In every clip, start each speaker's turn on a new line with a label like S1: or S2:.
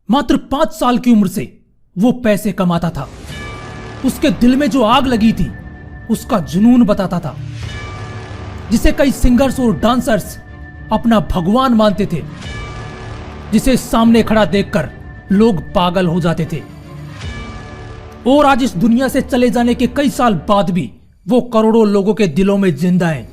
S1: मात्र 5 साल की उम्र से वो पैसे कमाता था। उसके दिल में जो आग लगी थी उसका जुनून बताता था, जिसे कई सिंगर्स और डांसर्स अपना भगवान मानते थे, जिसे सामने खड़ा देखकर लोग पागल हो जाते थे। और आज इस दुनिया से चले जाने के कई साल बाद भी वो करोड़ों लोगों के दिलों में जिंदा है,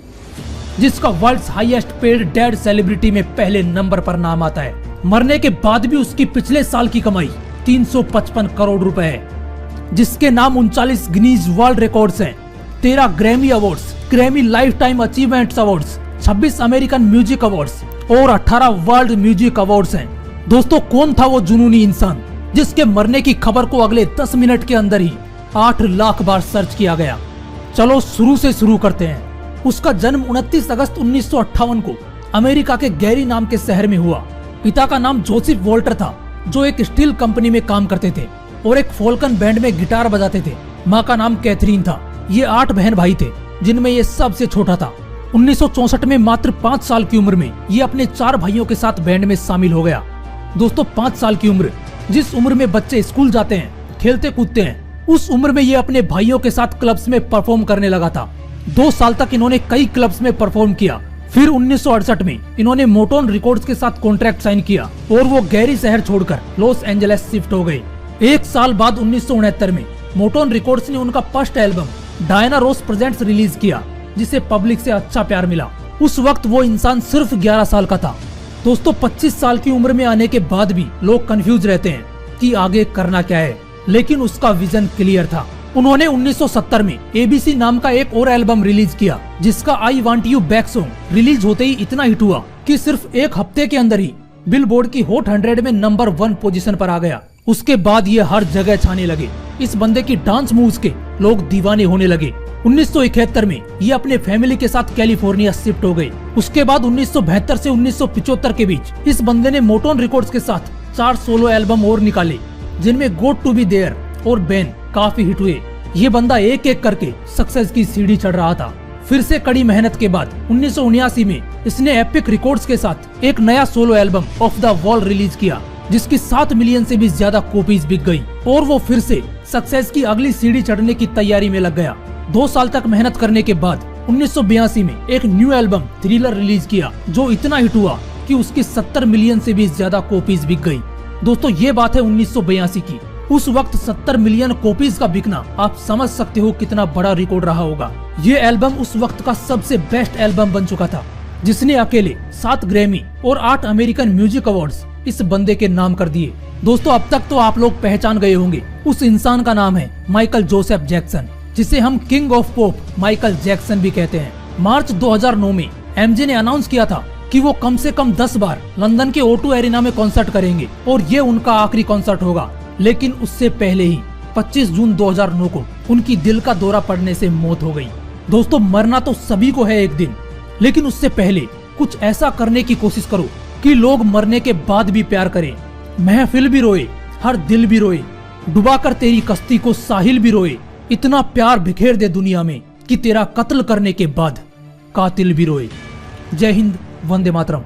S1: जिसका world's highest paid dead celebrity में पहले नंबर पर नाम आता है। मरने के बाद भी उसकी पिछले साल की कमाई 355 करोड़ रुपए है, जिसके नाम 39 गिनीज वर्ल्ड रिकॉर्ड्स हैं, 13 Grammy awards, Grammy life time achievements awards, 26 American music awards और 18 वर्ल्ड म्यूजिक अवार्ड्स हैं। दोस्तों, कौन था वो जुनूनी इंसान जिसके मरने की खबर को अगले 10 मिनट के अंदर ही 8 लाख बार सर्च किया गया? चलो शुरू से शुरू करते हैं। उसका जन्म 29 अगस्त 1958 को अमेरिका के गैरी नाम के शहर में हुआ। पिता का नाम जोसेफ वॉल्टर था, जो एक स्टील कंपनी में काम करते थे और एक फोल्कन बैंड में गिटार बजाते थे। माँ का नाम कैथरीन था। ये 8 बहन भाई थे, जिनमें ये सबसे छोटा था। 1964 में मात्र 5 साल की उम्र में ये अपने 4 भाइयों के साथ बैंड में शामिल हो गया। दोस्तों, 5 साल की उम्र, जिस उम्र में बच्चे स्कूल जाते हैं, खेलते कूदते हैं, उस उम्र में ये अपने भाइयों के साथ क्लब्स में परफॉर्म करने लगा था। 2 साल तक इन्होंने कई क्लब्स में परफॉर्म किया। फिर 1968 में इन्होंने मोटोन रिकॉर्ड्स के साथ कॉन्ट्रैक्ट साइन किया और वो गैरी शहर छोड़कर लॉस एंजलिस शिफ्ट हो गए। 1 साल बाद 1969 में मोटोन रिकॉर्ड्स ने उनका फर्स्ट एल्बम डायना रोस प्रेजेंट्स रिलीज किया, जिसे पब्लिक से अच्छा प्यार मिला। उस वक्त वो इंसान सिर्फ 11 साल का था। दोस्तों, 25 साल की उम्र में आने के बाद भी लोग कंफ्यूज रहते हैं कि आगे करना क्या है, लेकिन उसका विजन क्लियर था। उन्होंने 1970 में एबीसी नाम का एक और एल्बम रिलीज किया, जिसका I want you back song release होते ही इतना हिट हुआ कि सिर्फ 1 हफ्ते के अंदर ही बिलबोर्ड की हॉट 100 में नंबर 1 पोजीशन पर आ गया। उसके बाद ये हर जगह छाने लगे। इस बंदे की डांस मूव्स के लोग दीवाने होने लगे। 1971 में ये अपने फैमिली के साथ कैलिफोर्निया शिफ्ट हो गए। उसके बाद 1972 से 1975 के बीच इस बंदे ने मोटोन रिकॉर्ड्स के साथ 4 सोलो एल्बम और निकाले, जिनमें गॉट टू बी देयर और बैन काफी हिट हुए। ये बंदा एक एक करके सक्सेस की सीढ़ी चढ़ रहा था। फिर से कड़ी मेहनत के बाद 1979 में इसने एपिक रिकॉर्ड्स के साथ एक नया solo album of the wall release किया, जिसकी 7 मिलियन से भी ज्यादा कॉपीज बिक गई और वो फिर से सक्सेस की अगली सीढ़ी चढ़ने की तैयारी में लग गया। 2 साल तक मेहनत करने के बाद 1982 में एक न्यू एल्बम थ्रिलर रिलीज किया, जो इतना हिट हुआ कि उसकी 70 मिलियन से भी ज्यादा कॉपीज बिक गई। दोस्तों, ये बात है 1982 की। उस वक्त 70 मिलियन कॉपीज का बिकना आप समझ सकते हो कितना बड़ा रिकॉर्ड रहा होगा। ये एल्बम उस वक्त का सबसे बेस्ट एल्बम बन चुका था, जिसने अकेले 7 ग्रैमी और 8 अमेरिकन म्यूजिक अवार्ड्स इस बंदे के नाम कर दिए। दोस्तों, अब तक तो आप लोग पहचान गए होंगे, उस इंसान का नाम है माइकल जोसेफ जैक्सन, जिसे हम king of pop Michael Jackson भी कहते हैं। मार्च 2009 में एमजे ने अनाउंस किया था कि वो कम से कम 10 बार लंदन के O2 एरिना में कॉन्सर्ट करेंगे और ये उनका आखिरी कॉन्सर्ट होगा। लेकिन उससे पहले ही 25 जून 2009 को उनकी दिल का दौरा पड़ने से मौत हो गई। दोस्तों, मरना तो सभी को है एक दिन, लेकिन उससे पहले कुछ ऐसा करने की कोशिश करो कि लोग मरने के बाद भी प्यार करें। महफिल भी रोए, हर दिल भी रोए, डुबाकर तेरी कश्ती को साहिल भी रोए। इतना प्यार बिखेर दे दुनिया में कि तेरा कत्ल करने के बाद कातिल भी रोए। जय हिंद, वंदे मातरम।